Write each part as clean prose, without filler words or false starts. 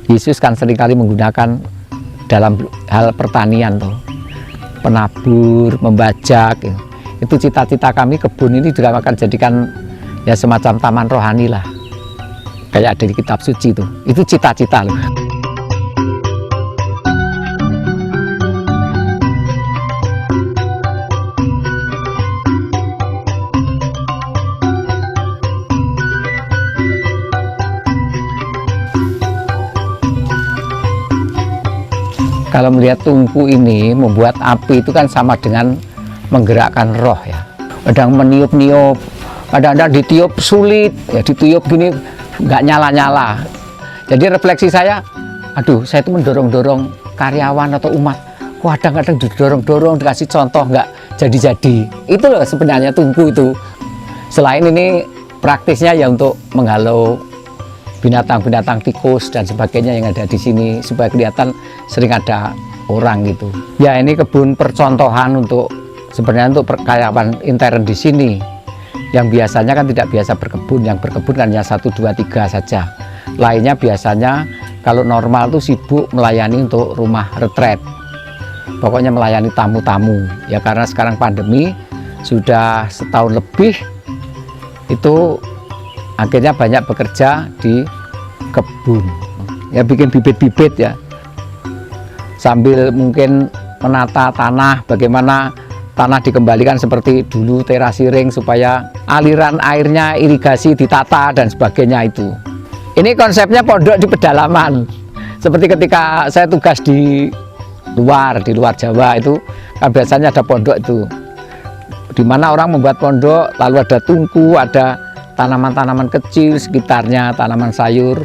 Yesus kan seringkali menggunakan dalam hal pertanian tuh, penabur, membajak. Itu cita-cita kami, kebun ini juga akan jadikan ya semacam taman rohani lah, kayak ada di kitab suci tuh. Itu cita-cita loh. Kalau melihat tungku ini membuat api itu kan sama dengan menggerakkan roh ya. Kadang meniup-niup, kadang-kadang ditiup sulit, ya ditiup gini nggak nyala-nyala. Jadi refleksi saya, aduh saya itu mendorong-dorong karyawan atau umat. Kadang-kadang didorong-dorong, dikasih contoh nggak jadi-jadi. Itu loh sebenarnya tungku itu. Selain ini praktisnya ya untuk menghalau binatang-binatang tikus dan sebagainya yang ada di sini supaya kelihatan sering ada orang gitu. Ya ini kebun percontohan untuk sebenarnya untuk karyawan intern di sini yang biasanya kan tidak biasa berkebun, yang berkebun hanya 1, 2, 3 saja. Lainnya biasanya kalau normal tuh sibuk melayani untuk rumah retret. Pokoknya melayani tamu-tamu. Ya karena sekarang pandemi sudah setahun lebih itu akhirnya banyak bekerja di kebun, ya bikin bibit-bibit ya, sambil mungkin menata tanah, bagaimana tanah dikembalikan seperti dulu terasiring supaya aliran airnya, irigasi ditata dan sebagainya itu. Ini konsepnya pondok di pedalaman, seperti ketika saya tugas di luar Jawa itu kan biasanya ada pondok itu, di mana orang membuat pondok, lalu ada tungku, ada tanaman-tanaman kecil sekitarnya, tanaman sayur.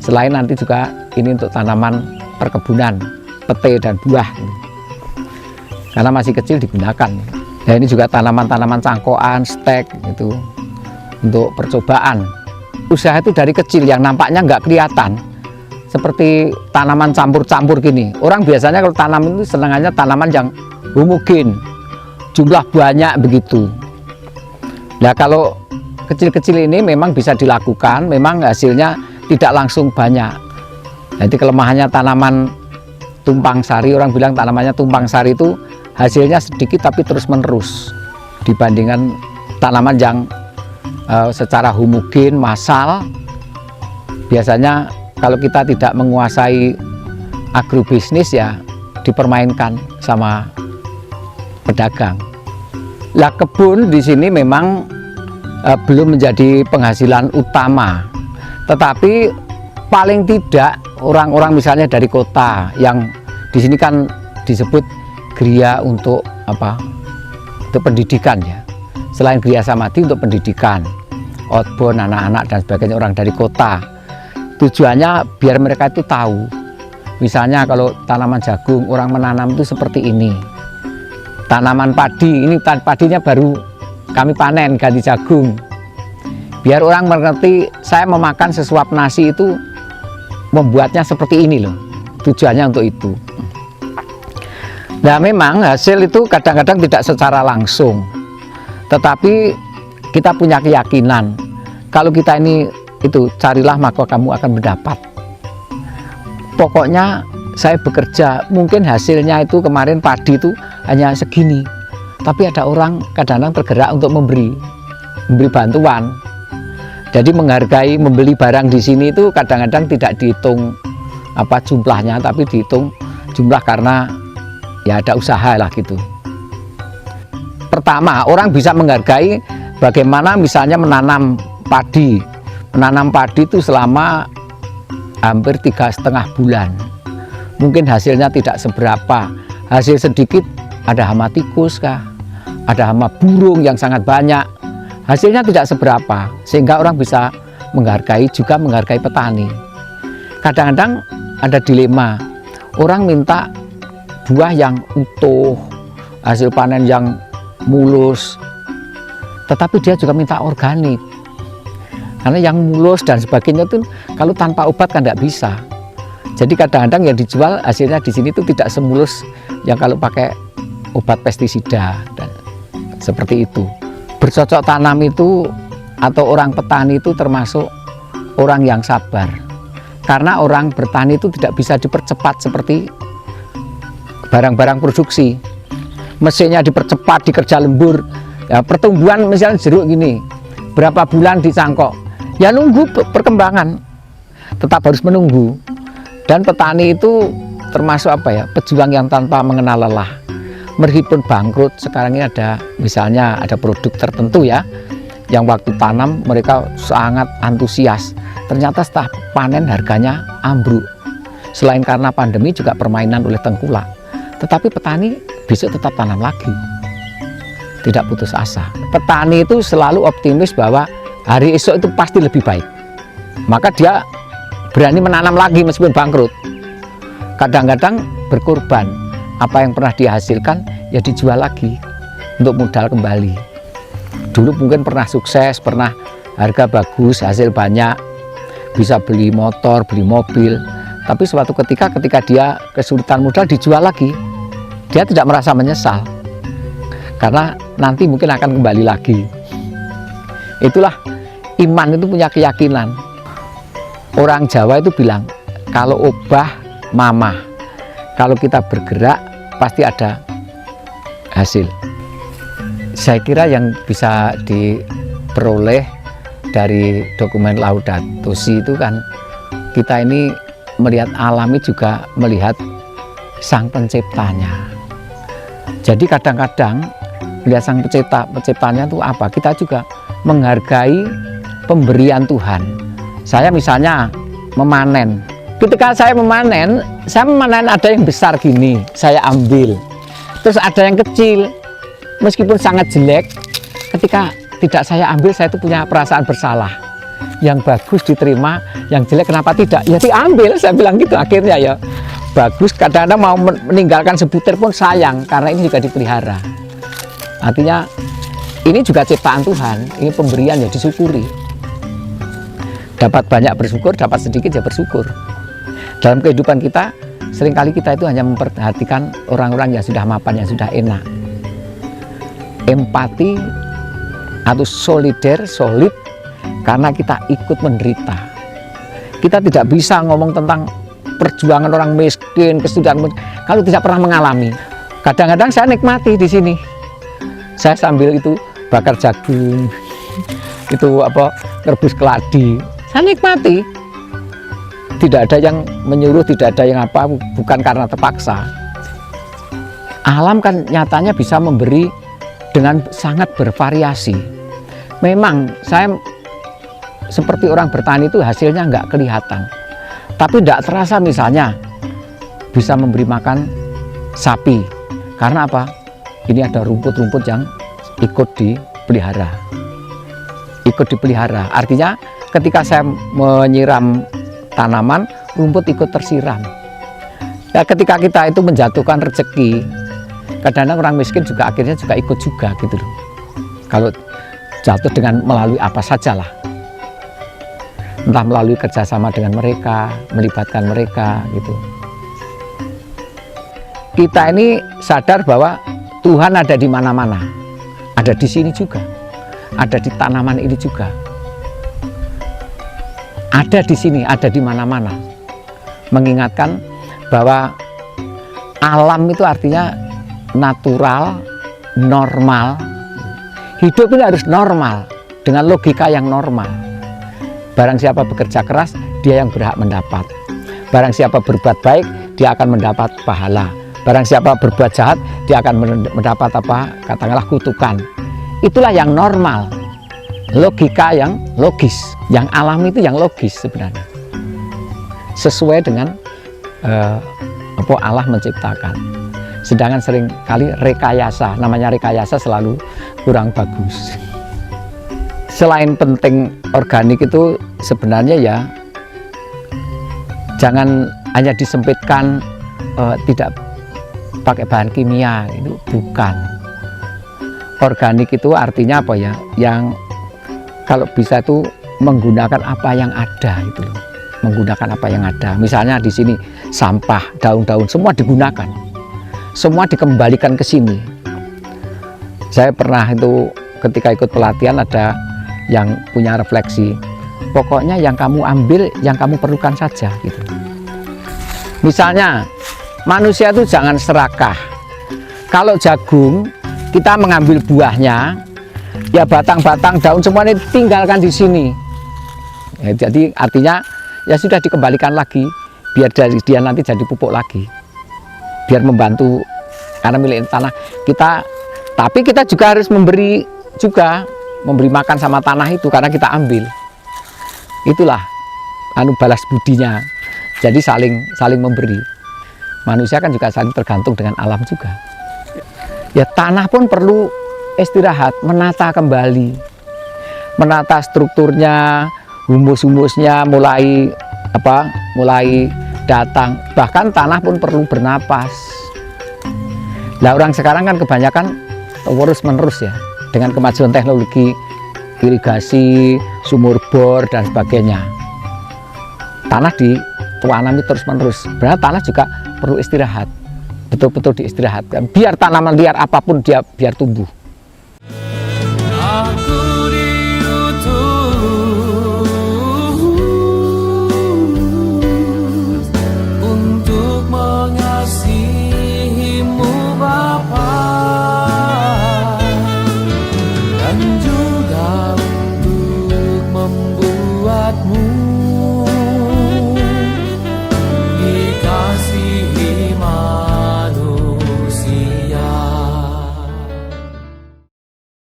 Selain nanti juga ini untuk tanaman perkebunan, pete dan buah. Karena masih kecil digunakan. Ya ini juga tanaman-tanaman cangkokan, stek gitu, untuk percobaan. Usaha itu dari kecil yang nampaknya nggak kelihatan. Seperti tanaman campur-campur gini. Orang biasanya kalau tanam itu senangannya tanaman yang homogen, jumlah banyak begitu. Nah kalau kecil-kecil ini memang bisa dilakukan, memang hasilnya tidak langsung banyak. Jadi kelemahannya tanaman tumpang sari, orang bilang tanamannya tumpang sari itu hasilnya sedikit tapi terus menerus dibandingkan tanaman yang secara homogen, massal. Biasanya kalau kita tidak menguasai agrobisnis ya dipermainkan sama pedagang. Lah kebun di sini memang belum menjadi penghasilan utama, tetapi paling tidak orang-orang misalnya dari kota yang di sini kan disebut geria untuk apa? Untuk pendidikan ya. Selain geria samadhi untuk pendidikan, outbound anak-anak dan sebagainya orang dari kota. Tujuannya biar mereka itu tahu. Misalnya kalau tanaman jagung orang menanam itu seperti ini. Tanaman padi ini padinya baru kami panen ganti jagung, biar orang mengerti saya memakan sesuap nasi itu membuatnya seperti ini loh, tujuannya untuk itu. Nah memang hasil itu kadang-kadang tidak secara langsung, tetapi kita punya keyakinan kalau kita ini itu carilah maka kamu akan mendapat. Pokoknya saya bekerja, mungkin hasilnya itu kemarin padi itu hanya segini, tapi ada orang kadang-kadang tergerak untuk memberi bantuan. Jadi menghargai, membeli barang di sini itu kadang-kadang tidak dihitung apa jumlahnya, tapi dihitung jumlah karena ya ada usaha lah gitu. Pertama, orang bisa menghargai bagaimana misalnya menanam padi. Menanam padi itu selama hampir 3,5 bulan. Mungkin hasilnya tidak seberapa, hasil sedikit, ada hama tikus kah, ada hama burung yang sangat banyak, hasilnya tidak seberapa, sehingga orang bisa menghargai, juga menghargai petani. Kadang-kadang ada dilema, orang minta buah yang utuh, hasil panen yang mulus, tetapi dia juga minta organik, karena yang mulus dan sebagainya itu kalau tanpa obat kan tidak bisa. Jadi kadang-kadang yang dijual hasilnya di sini itu tidak semulus yang kalau pakai obat pestisida dan seperti itu. Bercocok tanam itu atau orang petani itu termasuk orang yang sabar. Karena orang bertani itu tidak bisa dipercepat seperti barang-barang produksi. Mesinnya dipercepat, dikerja lembur. Ya, pertumbuhan misalnya jeruk gini, berapa bulan dicangkok, ya nunggu perkembangan, tetap harus menunggu. Dan petani itu termasuk apa ya, pejuang yang tanpa mengenal lelah. Meskipun bangkrut, sekarang ini ada misalnya ada produk tertentu ya, yang waktu tanam mereka sangat antusias, ternyata setelah panen harganya ambruk. Selain karena pandemi juga permainan oleh tengkulak, tetapi petani besok tetap tanam lagi, tidak putus asa. Petani itu selalu optimis bahwa hari esok itu pasti lebih baik, maka dia berani menanam lagi meskipun bangkrut. Kadang-kadang berkorban, apa yang pernah dihasilkan ya dijual lagi untuk modal kembali. Dulu mungkin pernah sukses, pernah harga bagus, hasil banyak, bisa beli motor, beli mobil, tapi suatu ketika dia kesulitan modal, dijual lagi, dia tidak merasa menyesal karena nanti mungkin akan kembali lagi. Itulah iman, itu punya keyakinan. Orang Jawa itu bilang, kalau obah mamah, kalau kita bergerak pasti ada hasil. Saya kira yang bisa diperoleh dari dokumen Laudato Si itu kan, kita ini melihat alami juga melihat sang penciptanya. Jadi kadang-kadang melihat sang penciptanya itu apa? Kita juga menghargai pemberian Tuhan. Saya misalnya memanen. Ketika saya memanen ada yang besar gini, saya ambil. Terus ada yang kecil, meskipun sangat jelek, ketika tidak saya ambil, saya itu punya perasaan bersalah. Yang bagus diterima, yang jelek kenapa tidak? Ya diambil, saya bilang gitu. Akhirnya ya bagus, kadang-kadang mau meninggalkan sebutir pun sayang, karena ini juga dipelihara. Artinya ini juga ciptaan Tuhan, ini pemberian ya disyukuri. Dapat banyak bersyukur, dapat sedikit ya bersyukur. Dalam kehidupan kita, seringkali kita itu hanya memperhatikan orang-orang yang sudah mapan, yang sudah enak. Empati atau solid karena kita ikut menderita. Kita tidak bisa ngomong tentang perjuangan orang miskin, kesulitan kalau tidak pernah mengalami. Kadang-kadang saya nikmati di sini. Saya sambil itu bakar jagung, itu apa, rebus keladi. Saya nikmati. Tidak ada yang menyuruh, tidak ada yang apa, bukan karena terpaksa. Alam kan nyatanya bisa memberi dengan sangat bervariasi. Memang saya seperti orang bertani itu hasilnya nggak kelihatan, tapi tidak terasa misalnya bisa memberi makan sapi. Karena apa? Ini ada rumput-rumput yang ikut dipelihara. Ikut dipelihara, artinya ketika saya menyiram tanaman, rumput ikut tersiram. Ya, ketika kita itu menjatuhkan rezeki, kadang-kadang orang miskin juga akhirnya juga ikut juga gitu loh. Kalau jatuh dengan melalui apa sajalah, entah melalui kerjasama dengan mereka, melibatkan mereka gitu. Kita ini sadar bahwa Tuhan ada di mana-mana, ada di sini juga, ada di tanaman ini juga, ada di sini, ada di mana-mana. Mengingatkan bahwa alam itu artinya natural, normal. Hidup ini harus normal, dengan logika yang normal. Barang siapa bekerja keras, dia yang berhak mendapat. Barang siapa berbuat baik, dia akan mendapat pahala. Barang siapa berbuat jahat, dia akan mendapat apa? Katakanlah kutukan. Itulah yang normal. Logika yang logis, yang alami itu yang logis sebenarnya. Sesuai dengan apa Allah menciptakan. Sedangkan seringkali rekayasa, namanya rekayasa selalu kurang bagus. Selain penting organik itu sebenarnya ya jangan hanya disempitkan tidak pakai bahan kimia, itu bukan. Organik itu artinya apa ya? Yang kalau bisa itu menggunakan apa yang ada itu loh. Menggunakan apa yang ada. Misalnya di sini sampah, daun-daun semua digunakan. Semua dikembalikan ke sini. Saya pernah itu ketika ikut pelatihan ada yang punya refleksi. pokoknya yang kamu ambil, yang kamu perlukan saja gitu. Misalnya manusia itu jangan serakah. Kalau jagung kita mengambil buahnya, ya batang-batang daun semuanya tinggalkan di sini. Ya, jadi artinya ya sudah dikembalikan lagi, biar dari dia nanti jadi pupuk lagi, biar membantu karena milik tanah kita. Tapi kita juga harus memberi makan sama tanah itu karena kita ambil. Itulah balas budinya. Jadi saling memberi. Manusia kan juga saling tergantung dengan alam juga. Ya tanah pun perlu istirahat, menata kembali, menata strukturnya, humus-humusnya mulai datang. Bahkan tanah pun perlu bernapas. Nah orang sekarang kan kebanyakan terus menerus ya, dengan kemajuan teknologi irigasi, sumur bor dan sebagainya. Tanah ditanami terus menerus. Berarti tanah juga perlu istirahat, betul-betul diistirahatkan. Biar tanaman liar apapun dia biar tumbuh.